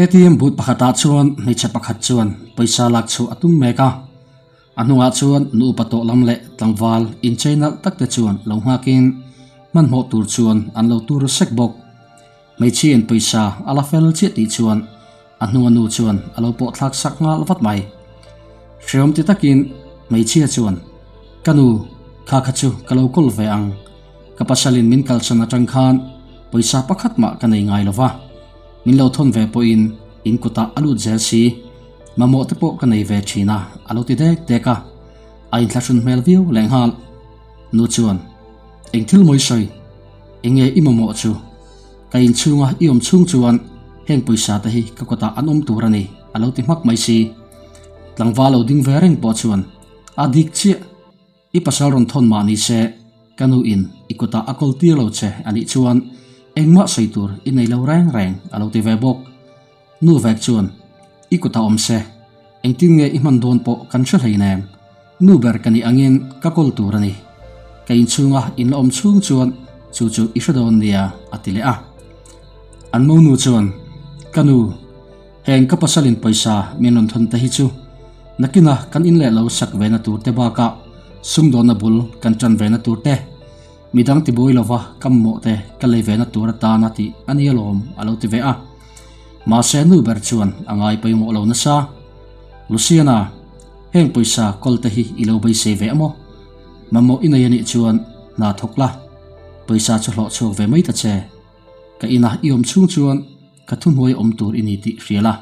ATM booth pakhata chuan hmeichhe pakhat chuan paisa lak chu atum meka anunga chuan nu pato lam le tlangwal in channel takte chuan lo ngakin man mo tur chuan an lo tur sek bok meichi en paisa ala fel che ti chuan anunga nu chuan alo po thlak sak ngal vat mai shriom ti takin meichi chuan kanu kha khachu kalo kol ve ang kapasalin min kalchana tangkhan paisa pakhat ma kanai ngai lova min lo thon ve po in kuta alu jelsi mamo te po kanai ve thina alo ti dek deka ain thlashun mel view lenghal nu chuan eng thil moi soi enge imamo chu kain chunga iom chung chuan heng paisa ta hi ka kota anom turani alo ti mak mai si tlangwalo ding vereng po chuan adik chi ipasal ron thon ma ni se kanu in ikuta akol ti lo che ani chuan engma seitur inei lo reng alo ti ve bok nu vek chuan ikuta omse engtin nge iman don po kan thra heinem nu ber kani angin kakol turani kain chunga in om chung chuan chu ishadon nia atile a anmo nu chuan kanu heng kapasalin paisa menon thon ta hi chu nakina kan in le lo sak ve na tur te ba ka sumdon na bul kan chan ve na tur te midang ti boi lova kammo te kalei ve na tur ta na ti ani alom alo ti ve a ma se nu ber chuan angai pai mo lo na sa Luciana heng paisa kol te hi ilo bai se ve amo mamo inai ani chuan na thokla paisa chu hlo chok ve mai ta che ka ina iom chung chuan ka thun hoi om tur ini ti riala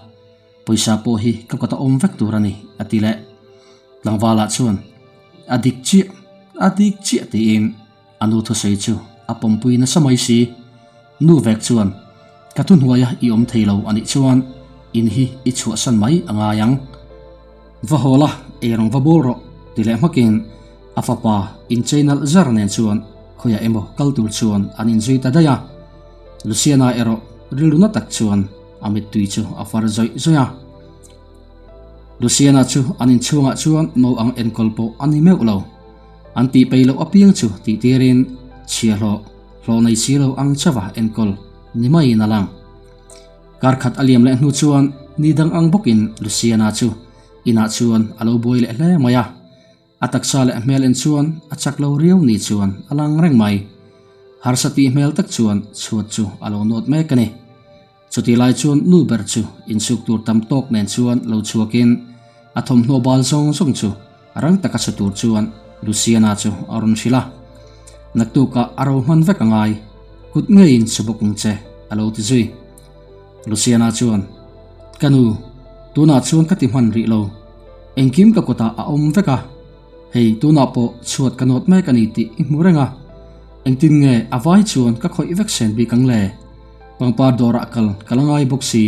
paisa po hi ka kota om vek turani atile langwala chuan adik chi ti in anu tho sei chu apom pui na samai si nu vek chuan ka thun hoya i om theilo ani chuan in hi i chu san mai anga yang va hola erong va boro tile makin afapa in channel zarnen chuan khoya emo kaltur chuan anin zui ta daya Luciana ero riluna tak chuan amit tui chu afar zoi zoya Luciana chu anin chunga chuan no ang enkolpo ani meu lo an pi peilo apiang chu ti tirin chialo hlo nei silo ang chawa enkol ni mai na lang karkhat aliam le hnu chuan nidang ang bokin Luciana chu ina chuan alo boi le maya ataksa le mel en chuan achak lo riau ni chuan alang reng mai harsati mel tak chuan chuat chu alo not me kani chuti lai chuan nu ber chu insuk tur tam tok nen chuan lo chuakin athom no bal song chu arang taka satur chuan Luciana chu aron shila naktuka aro man vek angai kut ngein subokung che alo ti zui Luciana chuan kanu tuna chuan kati man ri lo engkim ka kota a om veka hei tuna po chuat kanot me kani ti murenga engtin nge avai chuan ka khoi vek sen bi kangle pangpar dora kalangai boksi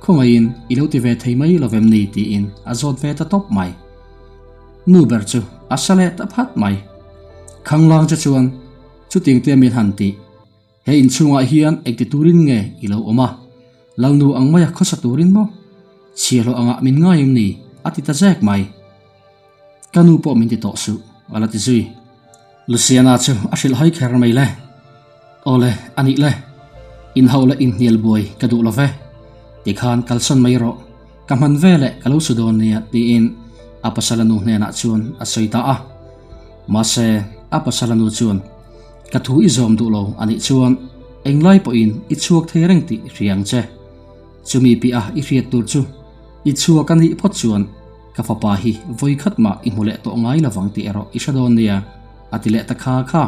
khongain iloti ve theimai lovem ni ti in azot ve ta top mai nu ber chu asale ta phat mai khanglang cha chuan chuting te mi hanti he in chunga hian ekti turin nge ilo oma langnu angmaya khosa turin mo chielo anga min ngaim ni atita jek mai kanu po min ti to su ala ti zui Luciana chu ashil hai kher mai le ole ani le in haula in niel boy kadu love ti khan kalson mai ro kaman vele kalau sudon nia ti in apasalanu ne na chuan asoita a mase apasalanu chuan kathu izom du lo ani chuan englai po in i chuak thereng ti riang che chumi pi a i riat tur chu i chuak ani phot chuan ka fa pa hi voi khat ma i mule to ngai lawang ti ero i shadon nia atile ta kha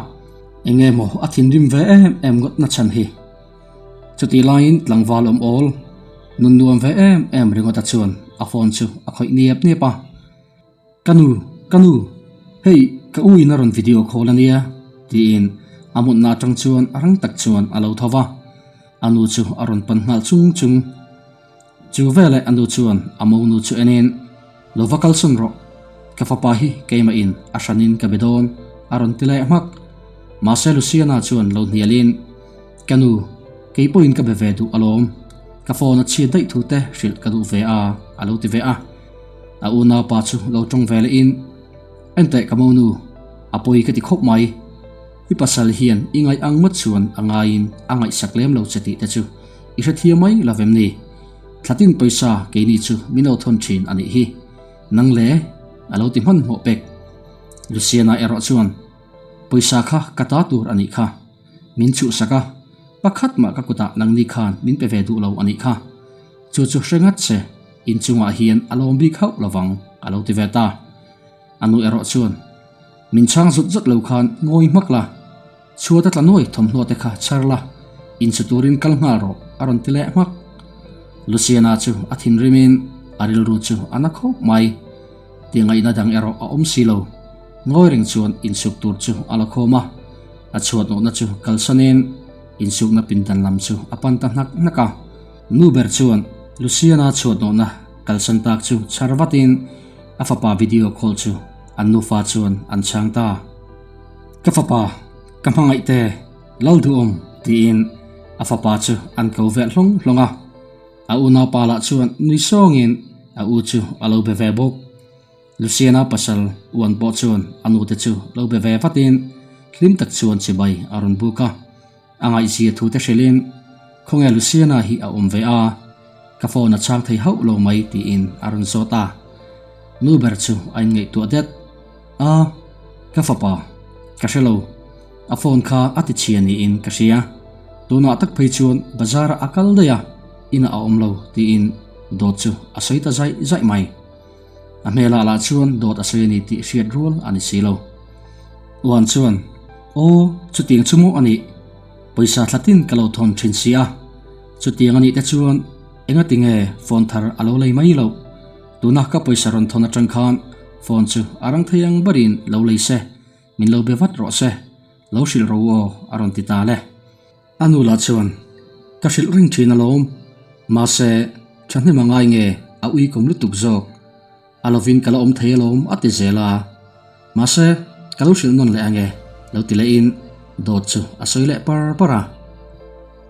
enge mo athin rim ve em got na chan hi chuti line tlangwal om all nun nuam ve em ringota chuan a phone chu a khoi niap ne pa kanu hei ka ui na ron video call ania ti in amut na tang chuan arang tak chuan alo thawa anu chu aron panhnal chung chu vele anu chuan amo nu chu enen lovakal sun ro ka fa pa hi keima in ashanin ka bedon aron tilai mak mase Luciana chuan lo nialin kanu keipoin ka bevedu alom ka phone chi dai thu te shil ka du ve a alo ti ve a una pa chu lo tong vele in ente kamonu apoi ka ti khop mai i pasal hian ingai angmat chuan angain angai saklem lo chati te chu i hra thia mai lavem ni thlatin paisa ke ni chu mino thon thin ani hi nang le alo ti man mo pek Luciana ero chuan paisa kha kata tur ani kha min chu saka pakhat ma ka kuta nang ni khan min pe ve du lo ani kha chu chu hrengat se in chunga hian alom bi khau lawang alo ti veta anu ero chuan min chang zut zut lo khan ngoi makla chuata tlanoi thomhno te kha charla in chuturin kalnga ro aron tile mak Luciana chu athin rimin aril ru chu anakho mai tingai na dang ero a om silo ngoi ring chuan in suk tur chu alakhoma a chuat no na chu kalsanin in suk na pintan lam chu apan ta nak naka nu ber chuan Luciana chuat no na kalsan tak chu charwatin afapa video call chu anu fa chuan an changta kafapa kamhangai te laldu tin afapa chu an ko vel hlonga a una pala chuan ni songin a u chu alo be ve bok Luciana pasal uan po chuan anu te chu lo be ve fatin hlim tak chuan chibai aron buka angai si thu te shelin khonge Luciana hi a ve a ka phone chang thei hau lo mai ti in aron sota nu ber chu ain ngei tu det a ka fapa ka shelo a phone kha ati chiani in ka sia tuna tak phei chuan bazar akal daya ina a omlo ti in dot chu a soita zai mai a mela la chuan dot a soini ti hriat rul ani silo wan chuan o chuting chumu ani paisa thlatin kalo thon thin sia chuting ani te chuan enga tinge phone thar alo lei mai lo tuna ka paisa ron thona tang khan phone chu arang thayang barin lo lei se min lo be vat ro se lo shil ro o aron ti ta le anu la chuan ka shil ring thina lom ma se chane mangai nge a ui kom lu tuk zok alovin kala om thailom ati zela ma se kalo shil non le ange lo ti le in dot chu asoi le par para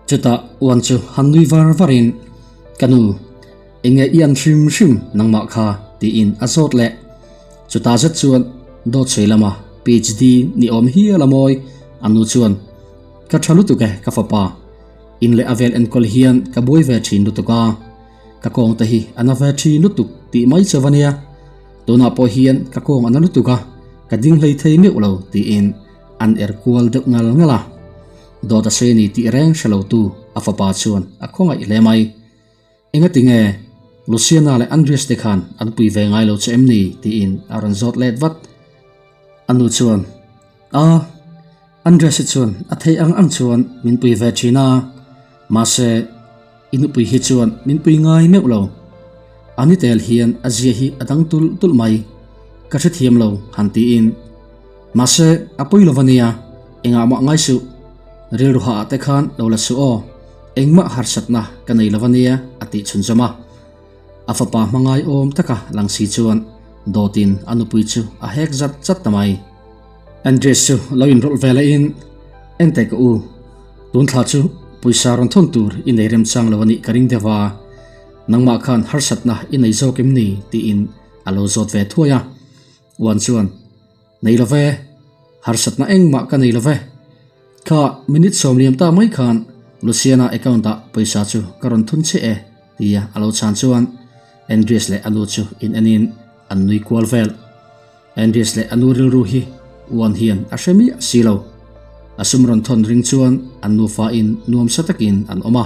cheta wan chu hanui var varin kanu enge ian shim nangma kha ti in azot le chuta zet chuan dot cheilama PhD ni om hi alamoi anu chuan ka thalu tu ke ka fapa in le avel en kol hian ka boi ve thin lu tuka ka kong ta hi anave thin lu tuk ti mai chawania tuna po hian ka kong analu tuka ka ding hlei thei me ulo ti in an erkual deuh ngal ngala dot a se ni ti reng shalo tu afapa chuan a khongai le mai enga tinge Luciana le Andres te khan an pui ve ngai lo chem ni ti in aron zot let vat anu chuan a Andres chuan a thei ang chuan min pui ve china ma se inu pui hi chuan min pui ngai me ulo ani tel hian azia hi adang tul mai ka the thiam lo han ti in ma se apoi lovania enga ma ngai su ril ru ha te khan lo la su o engma har satna kanai lovania ati chunjama afapa mangai om taka langsi chuan dotin anu pui chu a hek zat tamai Andres chu loin rol vela in ente ka u tun thla chu puisa ron thon tur in ei rem chang lawani karing dewa nangma khan harsat na in ei zokem ni ti in alo zot ve thuaya wan chuan nei love harsat na engma ka nei love kha minute somliam ta mai khan Luciana account ta paisa chu karon thun che e tia alo chan chuan Andres le anu chu in anin annui kwal vel Andres le anu ril ru hi wan hian a hremi silo asumron thon ring chuan annu fa in nuam satakin an oma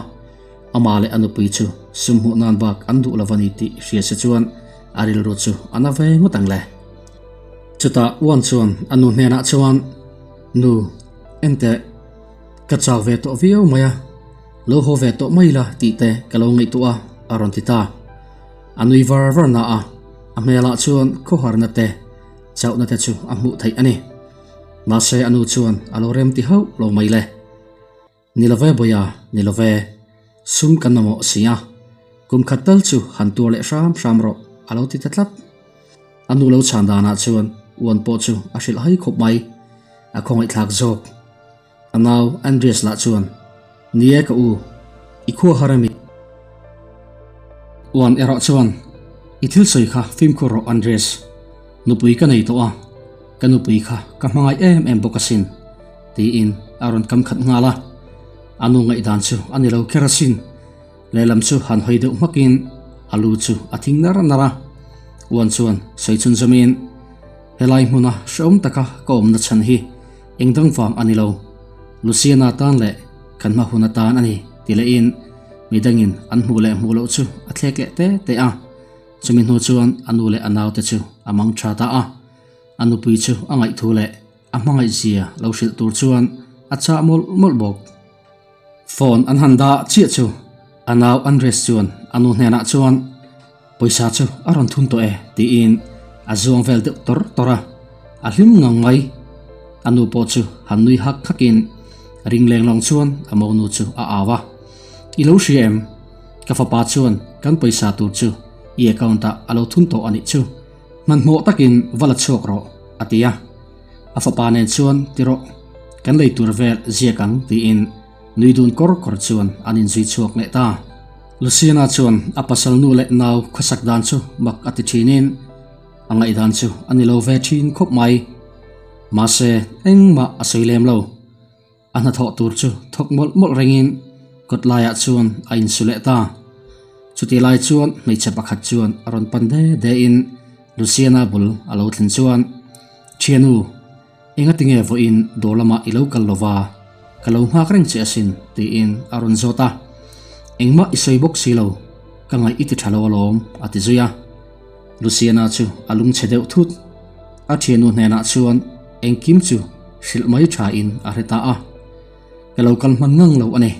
ama le anu pui chu sumhu nan bak andu lavani ti hria se chuan aril ru chu anave ngutang le chuta wan chuan anu hena chuan nu ente ka chaw ve to viau maya lo ho ve to maila ti te kalo ngai tu a aron ti ta anui var na a amela chuan ko harna te chaw na te chu amu thai ani ma se anu chuan alorem ti hau lo mai le nilove boya nilove sum kanamo sia kum khatal chu hantur le sham ro alo ti tatlat anu lo chandana chuan wan po chu ashil hai khop mai a khongai thak jok anaw Andres la chuan nie ka u ikho harami wan ero chuan ithil soi kha film ko ro Andres nupui ka nei to a kanupui kha ka mangai em bokasin ti in aron kam khat ngala anu ngai dan chu anilo kerasin lelam chu han hoi deuh makin alu chu athing nara wan chuan soichun zamin helai hmuna shom taka kom na chan hi engdang wang anilo Luciana tan le kanma huna tan ani tile in midangin an hule mulo chu athlek le te a chumin hu chuan anu le anaw te chu amang tha ta a anu pui chu angai thu le amangai zia lo sil tur chuan acha mol bok phone an handa chi chu anaw an res chuan anu hena chuan poisa chu aron thun to e ti in azong vel de tora ahlim ngangai anu po chu hanui hak khakin ringleng long chuan amonu chu a awa ilo siem ka fa pa chuan kan poisa tur chu i account a alo thun to ani chu man mo takin wala chok ro atia afa pa nen chuan tiro kan lei tur vel zia kang ti in nuidun kor chuan anin zui chok ne ta Luciana chuan apasal nu le naw khosak dan chu mak ati thinin angai dan chu anilo ve thin khop mai ma se engma asoilem lo ana tho tur chu thok mol ringin kot laya chuan ain sule ta chuti lai chuan mei che pakhat chuan aron pande de in Luciana bul alo thlin chuan thianu enga tinge vo in dolama ilo kalova kalo hak reng che asin ti in aron zota engma isoi bok silo kangai iti thalo lom ati zuya Luciana chu alung chedeu thut a thianu hena chuan engkim chu silmai tha in a reta a kalo kal man ngang lo ane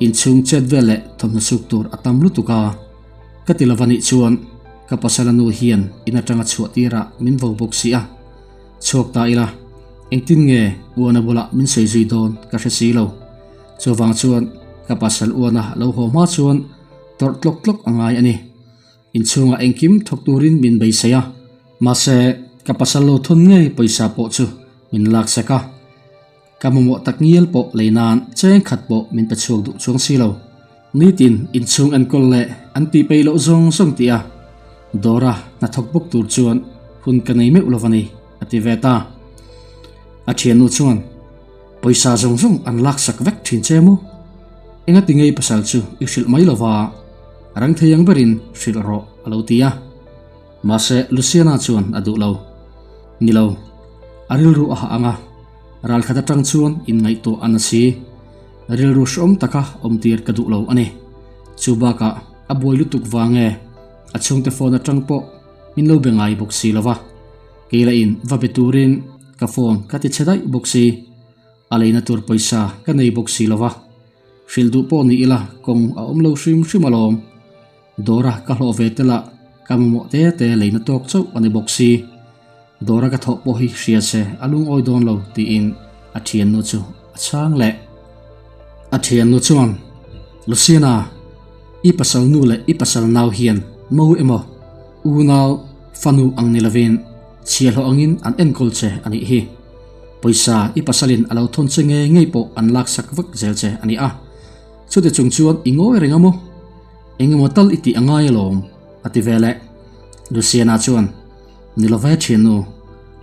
in chung chet vele thomna suk tur atam lutuka katilavani chuan kapasalanu hian ina tanga chuatira min vo bok sia chok ta ila engtin nge uana bola min sei zui don ka hre lo chowang chuan kapasal uana lo ho ma chuan tor tlok angai ani in chunga engkim thok turin min bei saya ma se kapasal lo thon nge paisa po chu min lak saka kamomo takniel po leinan cheng khat po min pachuk du chung silo nitin in chung an kol le an ti pe lo zong tia dora na thok bok tur chuan hun kanai me ulovani ati veta a thianu chuan poisa zong an lak sak vek thin chemu enga tingei pasal chu isil mai lova rang theyang berin sil ro alo tia ma se Luciana chuan adu lo nilo aril ru a anga ral khata tang chuan in ngai to anasi ril ru shom taka omtir ka du lo ani chubaka aboi lutuk wange achung te phone atang po min lo bengai boxi lova keila in vabeturin ka phone ka ti chedai boxi aleina tur paisa ka nei boxi lova shildu po ni ila kong a omlo shim alom dora ka hlo vetela kamomo te leina tok chau ani boxi dora ka thok po hi hria se alung oi don lo ti in a thian nu chu achang le a thian nu chuan Luciana i pasal nu le i pasal naw hian mo emo u naw fanu ang nilavin chial ho angin an enkol che ani hi poisa i pasalin alo thon che ngei po an lak sak vak zel che ani a chude chung chuan ingoi rengamo engemo tal iti angai lom ati vele Luciana chuan nilove thianu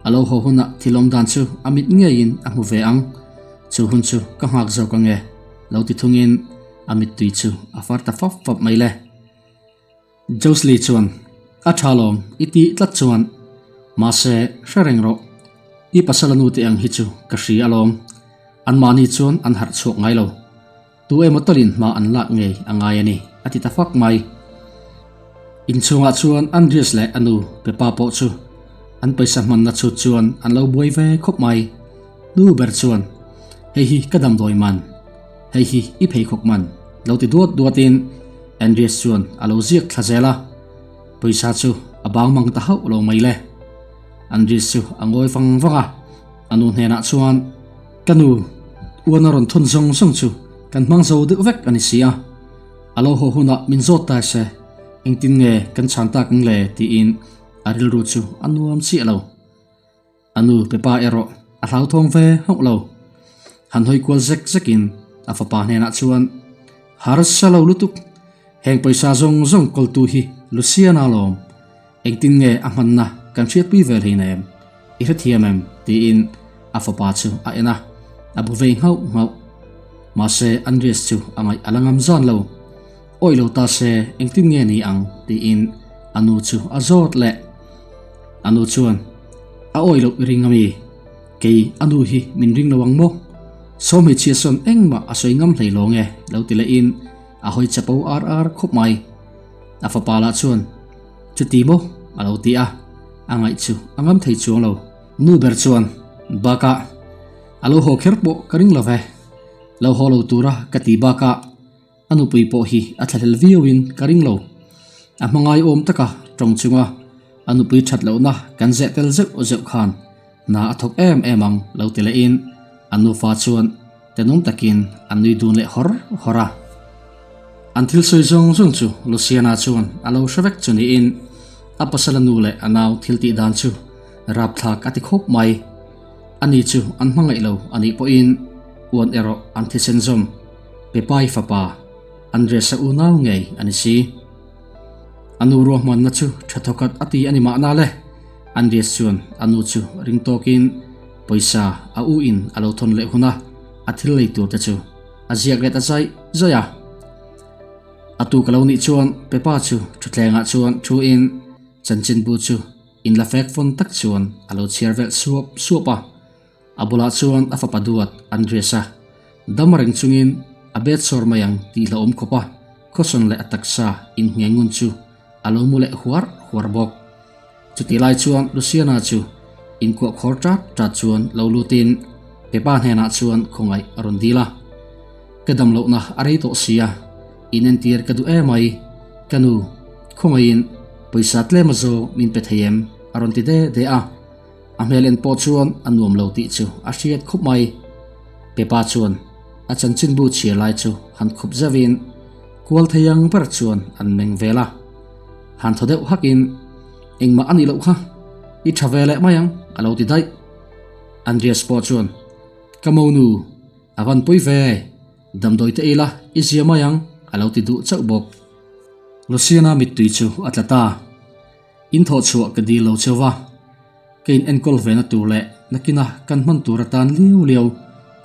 alo ho huna thilom dan chu amit ngein a mu ve ang chu hun chu ka hak zo ka nge lo ti thungin amit tui chu afar ta fop mai le Josli chuan a thalom iti tlat chuan ma se shareng ro i pasalanu te ang hi chu ka hri alom an mani chuan an har chok ngai lo tu e motorin ma an lak ngei angai ani ati ta fak mai in chunga chuan Andres le anu pe pa po chu an paisa man na chu chuan an lo buai ve khop mai nu ber chuan hei hi kadam doi man hei hi i phei khok man lo ti duatin Andres chuan alo ziak thazela paisa chu abang mang ta hau lo mai le Andres chu angoi fanga anu hena chuan kanu uanaron thon song chu kan mang zo de vek ani sia alo ho huna min zot ta se engtin nge kan chanta kang le ti in aril ru chu anuam chi alo anu pepa ero a hlau thong ve hok lo han hoi kwal zekin afa pa hena chuan har salo lutuk heng paisa zong kol tu hi Luciana lom engtin nge aman na kan chiat pi vel hi nem i thiamem ti in afa pa chu a ena abu ve hau ma se Andres chu amai alangam zon lo oi lo ta se engtin nge ni ang ti in anu chu azot le anu chuan a oi lo ringami ke anu hi min ring lawang mo som hi chia son engma asoi ngam leilong e lo ti le in a hoi chapo ar khop mai a fa pala chuan chu ti mo alo ti a angai chu angam thei chuang lo nu ber chuan baka alo ho kherpo karing love lo ho lo tura kati baka anu pui po hi athlal viewin karing lo a mangai om taka tong chunga anu pui that lo na kan ze tel zeu o zeu khan na athok emang lo ti le in anu fa chuan tenung takin anui dun le hora until soi zong chu Luciana chuan alo shavek chuni in apasalanu le anaw thilti dan chu rap thak ati khop mai ani chu an mangai lo ani po in uan ero anthisen zom pepai fapa andresa unaw ngei ani si anu rohman na chu thathokat ati ani ma na le andres chuan anu chu ringtokin poisa a u in alo thon le huna athil lei tur ta chu aziak let azai zoya atu kaloni chuan pepa chu thutlenga chuan thu in chanchin bu chu in la fek phone tak chuan alo chervel suapa abula chuan afa paduat andresa damareng chungin abet sor mayang ti la om khopa khoson le ataksa in ngengun chu alo mule huar bok chuti lai chuan Luciana chu in ko khorta ta chuan lo lutin pepa hena chuan khongai arundila kedam lo na arei to sia inen tier kadu e mai kanu khongain poisa tle mazo min pethayem aron ti de a amhelen po chuan anuam lo ti chu a hriat khup mai pepa chuan a chanchin bu chia lai chu han khup zawin kwal thayang par chuan an meng vela han thodeu hakin engma ani lo kha I thavele mayang alo ti dai Andreas po chuan kamonu avan pui ve damdoi te ila izia mayang alo ti du chau bok Luciana mit tui chu atlata in tho chuwa kadi lo chewa kein enkol ve na tu le nakina kan man turatan liu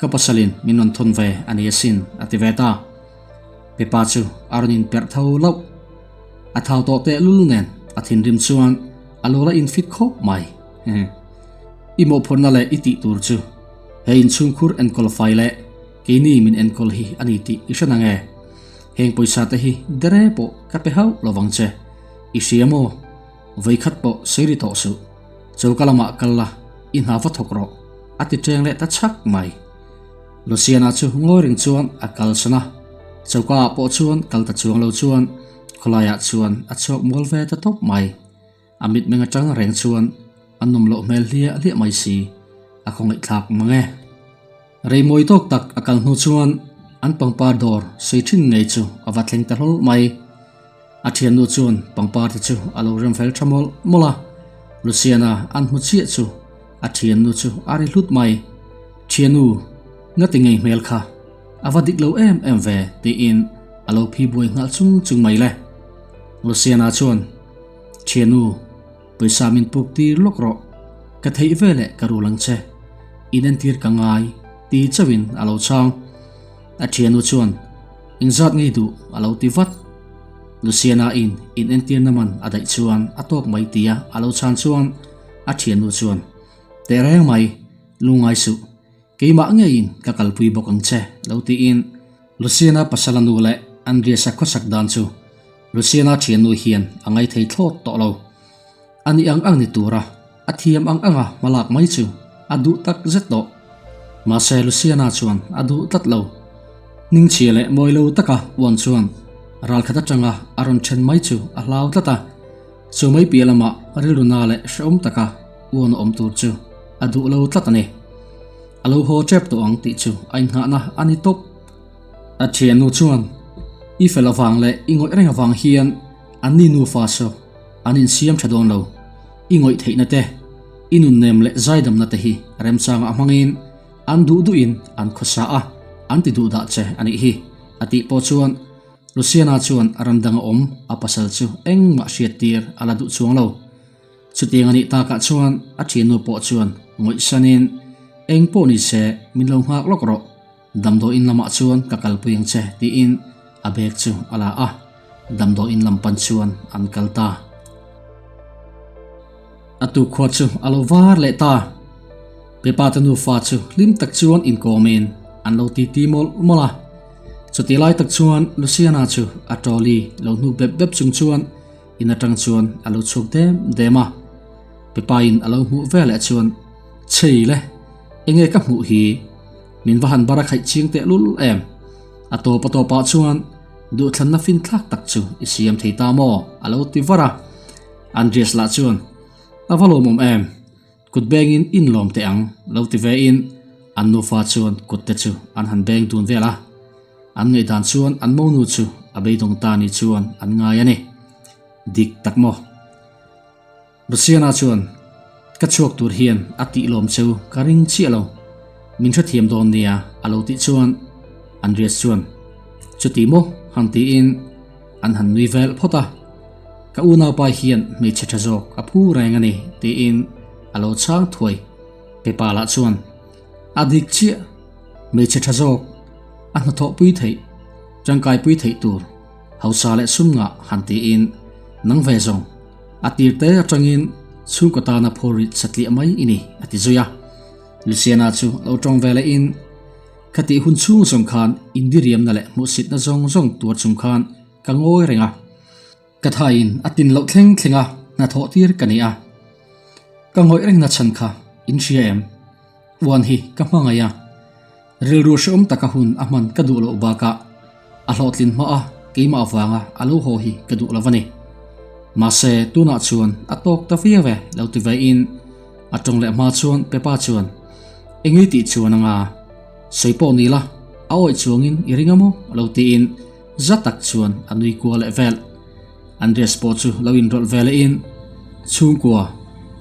kapasalin minon thon ve ani asin ativeta pepa chu aronin per thau lo athau to te lulunen athin rim chuan alola in fit khop mai imo phorna le iti tur chu hein chungkhur enkol faile keini min enkol hi ani ti isanange heng poisa te hi dere po kape hau lowangche isiamo vaikhat po seri to su chaukalama kalla in hawa thokro ati treng le ta chak mai Luciana chu ngoring chuan akal sana chauka po chuan kalta chuang lo chuan kholaya chuan achok molve ta top mai amit menga tang reng chuan anum lo mel hlia mai si akhongai thak mange rei moi tok tak akal hnu chuan an pangpa dor seithin ngei chu awatleng ta hol mai athian nu chuan pangpa te chu alo rem fel thamol mola Luciana an hu chi chu athian nu chu ari hlut mai thianu ngati ngei mel kha awadik lo em ve ti in alo phi boi ngal chung mai le Luciana chuan thianu poisa min puk ti lokro ka thei vele karulang che inen tir kangai ti chawin alo chang athianu chuan inzat ngei du alo ti vat Luciana in tir naman adai chuan atok mai tia alo chan chuan athianu chuan tereng mai lungai su keima ngein kakalpui bokang che lo ti in Luciana pasalanu le Andrea khosak dan chu Luciana thianu hian angai thei thlot to lo ani ang ni tura athiam anga malak mai chu adu tak zeto ma se Luciana chuan adu tat lo ning chiale moilo taka won chuan ral khata tanga aron chen mai chu a hlau tata chu mai pialama riluna le shom taka won om tur chu adu lo tlatani alo ho chep to ang ti chu ain ha na ani top athianu chuan I felawang le ingoi renga wang hian ani nu fa so anin siam thadon lo ingoi theina te inun nem le zaidam na te hi rem changa mangin an du in an khosa a anti du da che ani hi ati po chuan Luciana chuan arandang om apasal chu eng ma hriatir ala du chuang lo chuting ani ta ka chuan athinu po chuan ngoi sanin eng po ni se min lo hak lokro damdo in lama chuan kakal puyang che ti in abek chu ala a damdo in lampan chuan an kalta atu khwa chu alovar le ta pepa tanu fa chu lim tak chuan in komen an lo ti mol mola chuti lai tak chuan Luciana chu atoli lo nu bep chung chuan in atang chuan alo chuk dema pepa in alo mu vele chuan cheile enge ka mu hi min vahan bara khai ching te lul em ato pa chuan du thlan na fin thlak tak chu isiam theita mo alo ti vara Andres la chuan avalo mom em kut bengin in lom te ang lo ti ve in an nu fa chuan kut te chu an han beng tun vela an ngai dan chuan an mo nu chu abei dong ta ni chuan an ngai ani dik tak mo Luciana chuan ka chuak tur hian ati lom cheu karing chi alo min tha thiam don nia alo ti chuan Andres chuan chuti mo han ti in an han nui vel phota ka una pa hian me chacha jok aphu rengani ti in alo chang thoi pepa la chuan adik chi me chacha jok an tho pui thei changkai pui thei tur hausa le sumnga han ti in nang ve zong atir te atangin chung ko ta na phori satli mai ini ati zuya Luciana chu lo tong vele in khati hun chung song khan indiriam na le musit na zong tur chung khan ka ngoi renga ka thain atin lo thlenga na tho tir kania ka ngoi reng na chan kha in em wan hi ka manga ya ril ru shom taka hun aman ka du lo ba ka a hlotlin ma a keima awanga alo ho hi ka du lawani ma se tuna chuan atok ta fia ve lo ti ve in atong le ma chuan pepa chuan engei ti chuan anga soipo ni la awoi chuangin iringamo lo ti in zatak chuan anui kwa le vel Andres po chu lo in rol vele in chung kwa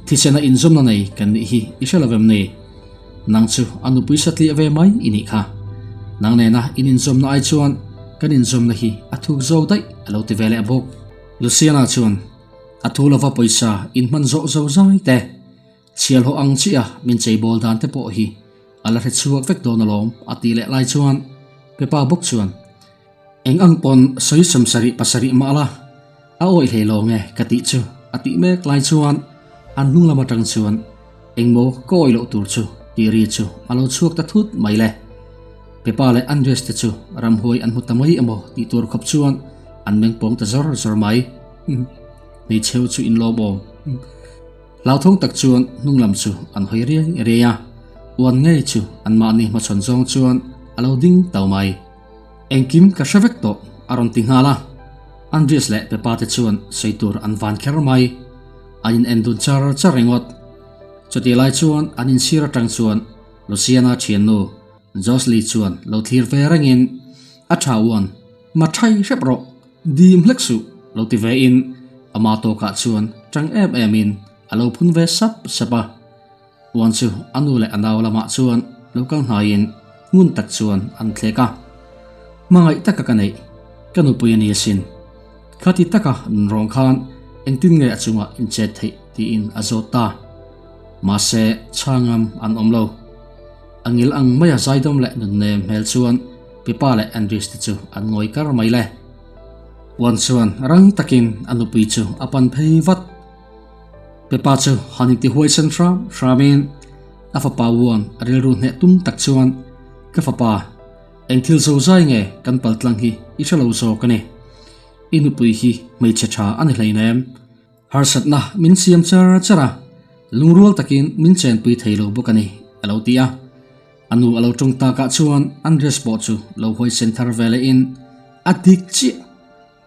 thisena in zom na nei kan ni hi isalavem ne nang chu anu puisatli ave mai ini kha nang ne na in zom na ai chuan kan in zom na hi athuk zo dai alo ti vele abok Luciana chuan athulova poisa in man zo zai te chial ho ang chia min chei bol dan te po hi ala the chuak vek don alom ati le lai chuan pepa bok chuan eng ang pon soi samsari pasari mala a oi hle lo nge kati chu ati mek lai chuan an nung lama tang chuan engmo ko oi lo tur chu ti ri chu alo chuak ta thut mai le pepa le Andres te chu ram hoi an hutamai amo ti tur khop chuan an meng pong ta zor mai nei cheu chu in lo bom lao thong tak chuan nung lam chu an hoi ria wan ngai chu an ma ni ma chon zong chuan alo ding tau mai engkim ka shavek to aron ting hala Andres le pepa te chuan seitur an van kher mai anin endun charengot choti lai chuan anin sira tang chuan Luciana thiannu Josli chuan lo thlir ve rangin a thawon ma thai repro dim hleksu lo ti ve in ama to ka chuan tang in alo phun ve sapa wan chu anu le anaw lama chuan lokal hain ngun tak chuan an thleka mangai taka kanei kanu puyani sin khati taka rong khan engtin nge achunga in chet thei ti in azota ma se changam an omlo angil ang maya zaidom le nun nem hel chuan pipa le Andres ti chu an ngoi kar mai le wan chuan rang takin anu pui chu apan phei vat pepa chu hanik ti huai san shramin afa pa won ril ru ne tum tak chuan ka fa pa engthil zo zai nge kan paltlang hi ichalo zo kane inu pui hi mei chacha ani hleinem harsat na min siam chara lungrual takin min chen pui theilo bokani alo tia anu alo tongta ka chuan Andres po chu lo hoi center vele in adik chi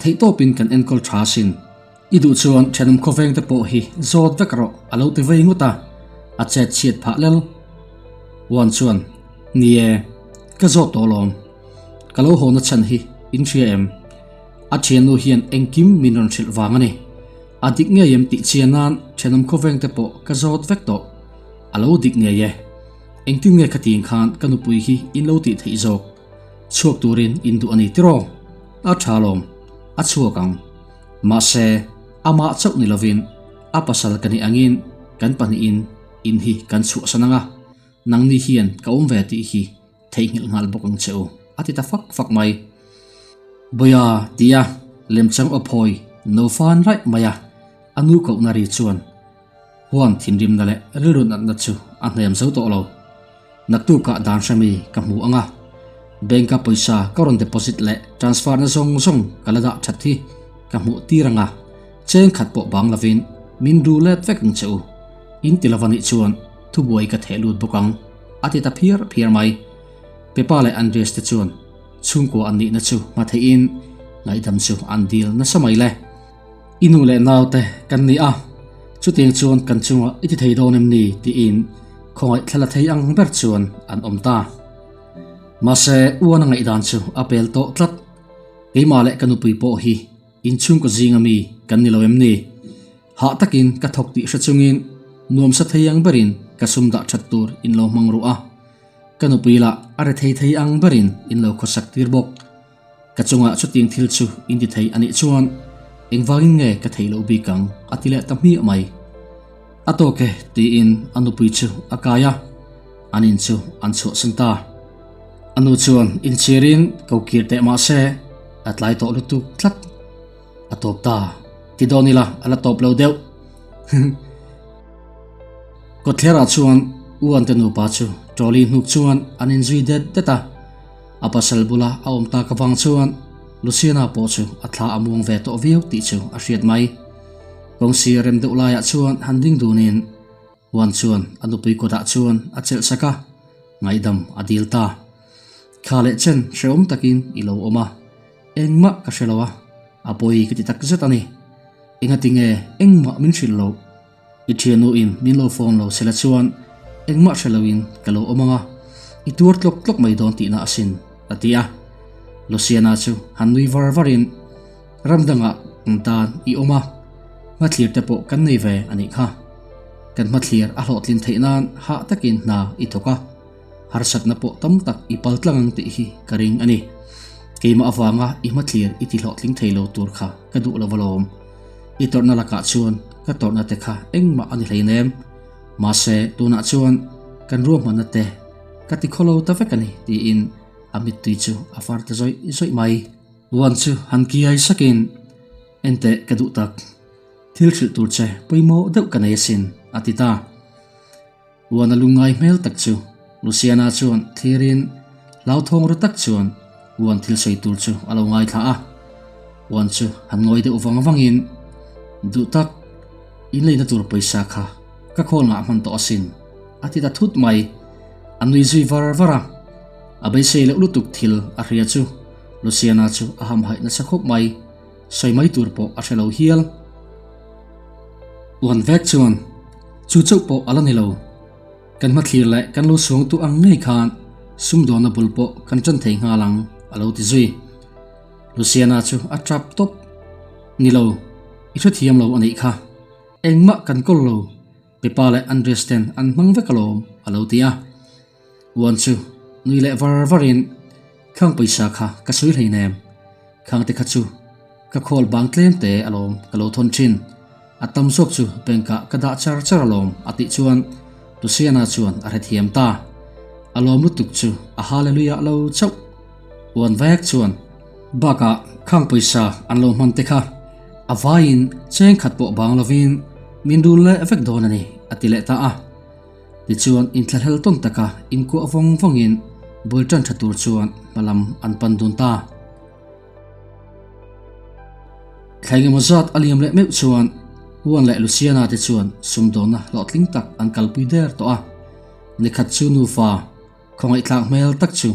theito pin kan enkol thasin idu chuan thenum khoveng te po hi zot vekro alo te veinguta a chet chiat pha lel wan chuan nie ka zot tolom kalo hona chan hi in em a thianu hian engkim minon thil wangani adik nge yem ti chianan thenum khoveng te po ka zot vekto alo dik nge ye engtin nge khating khan kanu pui hi in lo ti thei jok chuak turin indu ani tiro a thalom a chuakang ma se ama chau ni lovin a pasal kani angin kan pani in hi kan chu sananga nangni hian kaum ve ti hi theingil ngal bokang cheu ati ta fak mai boya tia lem chang ophoi no fan right maya anu ko nari chuan huan thinrim na le rilun at na chu an hnem zo to lo naktu ka dan shami ka mu anga bank ka paisa karon deposit le transfer na song song kalada thathi ka mu tiranga cheng khat po bang lavin min du let vekang cheu in tilavani chuan thu boi ka thelut bukang ati ta phiar mai pepa le andres te chuan chungko an ni na chu ma thein ngai dam chu an deal na samai le inu le naute kan ni a chu tiang chuan kan chunga iti thei don em ni ti in khoi thla thei ang ber chuan an omta ma se uana ngai dan chu apel to tlat ke ma le kanu pui po hi in chung ko zinga mi kan ni lo em ni ha takin ka thok ti sha chungin nuam sa thei ang berin ka sum da thattur in lo mangru a kanu pui la are thei ang berin in lo khosak tir bok ka chunga chu tiang thil chu in ti thei ani chuan engwangin nge ka thei lo bi kang atile tamhi mai atoke ti in anu pui chu akaya anin chu an chu santa anu chuan in chirin ko kir te ma se atlai to lu tu tlat atop ta ti donila ala top lo deu ko thera chuan uan te nu pa chu trolley nuk chuan anin zui det deta apasal bula aom ta ka wang chuan Luciana po chu atla amung ve to view ti chu a hriat mai kong si rem de ulaya chuan handing dunin wan chuan anupui ko da chuan a chel saka ngaidam adil ta khale chen shom takin ilo oma engma ka shelawa apoi kiti tak zetani ingatinge engma min shillo ithianu in min lo phone lo sela chuan engma shelawin kalo omanga itur tlok mai don ti na asin atia Luciana chu hanui varvarin ramdanga dan I oma mathlir te po kan nei ve ani kha kan mathlir a hlotlin theinan ha takin na itoka harsat na po tam tak ipaltlangang ti hi karing ani keima awanga I mathlir iti hlotling theilo tur kha kadu lavalom itorna laka chuan ka torna te kha engma ani hleinem ma se tuna chuan kan ru manna te kati kholo ta vekani ti in amit tu chu afar ta zoi mai wan chu han ki ai sakin ente kadu tak thil thil tur che poimo deuh kanai sin atita wan alungai mel tak chu Luciana chuan thirin lau thong ru tak chuan wan thil sei tur chu alo ngai tha a wan chu han ngoi de uwang wangin du tak in leina tur paisa kha ka khol nga man to asin atita thut mai anui zui vara abai sei le lutuk thil a hria chu Luciana chu aham hai na sakhop mai soi mai tur po a helo hial wan vek chuan chu chau po alani lo kan ma thlir le kan lo suang tu ang ngei khan sum do na bul po kan chan thei nga lang alo ti zui Luciana chu a trap top ni lo I thu thiam lo ani kha engma kan kol lo pepa le understand an mang vekalom alo tia wan chu nui le varin khang paisa kha ka sui hleinem khang te khachu ka khol bang tlem te alom kalo thon chin atam sok chu benka kada char alom ati chuan Luciana chuan a re thiam ta alom lutuk chu a hallelujah lo chau wan vek chuan baka khang paisa anlo man te kha avain cheng khat po bang lovin mindul le effect donani atile ta a ti chuan in thlahel ton taka in ku avongin boltan thatur chuan malam an pandun ta thainge mozat aliam le meu chuan huan le Luciana te chuan sumdona lotling tak an kalpui der to a nikhat chu nu fa khongai thlang mel tak chu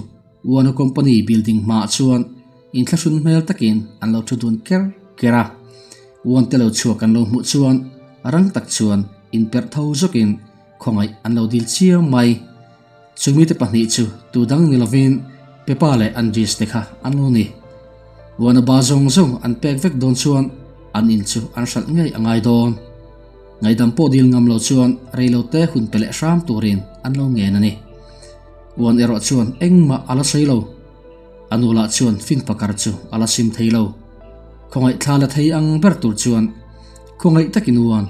one company building ma chuan in thlasun mel takin an lo thudun kera one telo chuak an lo mu chuan arang tak chuan in per thau zokin khongai an lo dil chia mai chumi te pahni chu tudang nilovin pepa le andris te kha anu ni wana bazong zong an pek vek don chuan an in chu an sal angai don ngai dam po dil ngam lo chuan reilo te hun pele ram turin an lo nge nani wan ero chuan engma ala seilo anula chuan fin pakar chu ala sim theilo khongai thala thei ang ber tur chuan khongai takin wan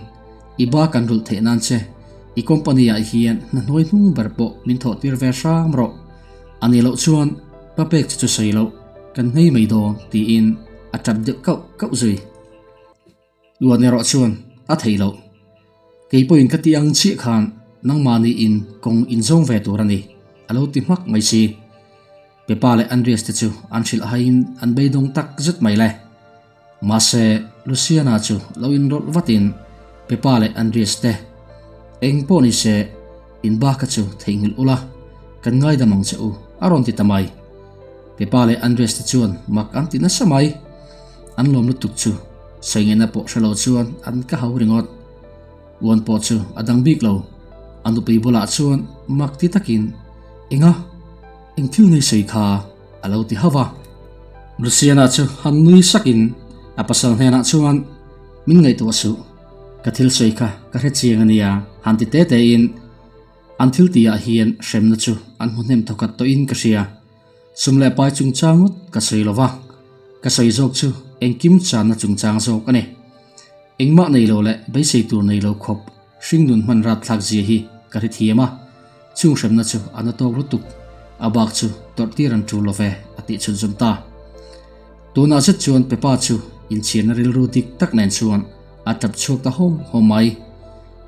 iba kan rul the nan che I company a hian na noi nu berpo min tho tir ve ram ro ani lo chuan papek chu seilo kan nei mai do ti in chập được cậu rồi luôn nè rõ chuan thấy lâu cái point cái tiếng chị khan nang mani in kong in zong về tu rani alo tim mak mai si pe pa le Andreas te chu an shil hain an be dong tak zut mai le ma se Luciana chu lo in rol vatin pe pa le Andreas te eng po ni se in ba ka chu theingil ula kan ngai da mang chu aron ti tamai pe pa le Andreas te chuan mak an ti na samai an lom lu tuk chu sengena po shalo chuan an ka hau ringot won po chu adang bik lo anu pe bola chuan mak ti takin inga eng thil nei sei kha alo ti hawa Luciana chu han nui sakin apasal hena chuan min ngai to su ka thil sei kha ka re chiang ania han ti te in an thil ti a hian shem na chu an hunem thokat to in ka sia sumle pai chung changut ka sei lova ka sei jok chu eng kim chan na chung chang jok ane engma nei lo le bei sei tur nei lo khop hring nun man rat thak ji hi ka ri thiama chung shem na chu an to rutuk abak chu tortir an chu love ati chun zum ta tuna chet chuan pepa chu in chen ril ru dik tak nen chuan atap chuk ta homai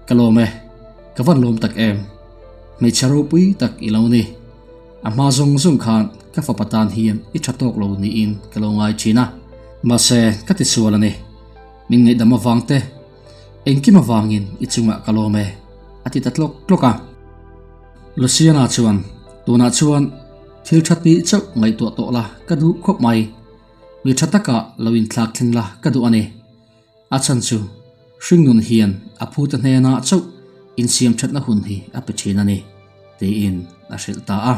kalome kawan lom tak em me charo pui tak iloni ama zong zong khan ka fa patan hian I thatok lo ni in kalongai china ma se ka ti sualani min ngai dama wangte engkima wangin ichunga kalome ati tatlok tloka Luciana chuan tuna chuan thil thati chau ngai to la kadu khop mai mi thataka loin thlak thlin la kadu ani achan chu hringnun hian aphut hne na chau in siam thatna hun hi apechina ni te in a hril ta a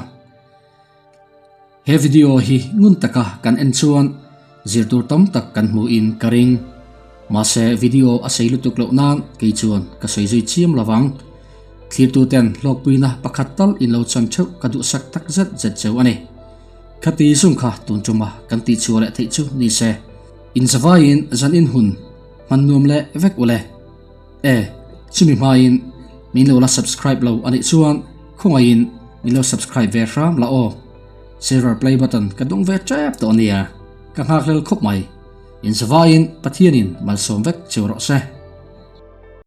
he video hi ngun taka kan en chuan zirtur tam tak kan mu in karing ma se video a seilu tuk lo nan ke chuan ka soi zui chiam lawang thlir tu ten lok puina pakhat tal in lo chan theu kadu sak tak zat cheu ani khati sum kha tun chuma kan ti chu le thei chu ni se in zawain zan in hun man nuam le vek ule chumi main min lo la subscribe lo ani chuan khongain min lo subscribe ve ram la o silver play button kadung ve chap to ania ka hak lel khop mai in zawain pathianin mal som vek cheu ro se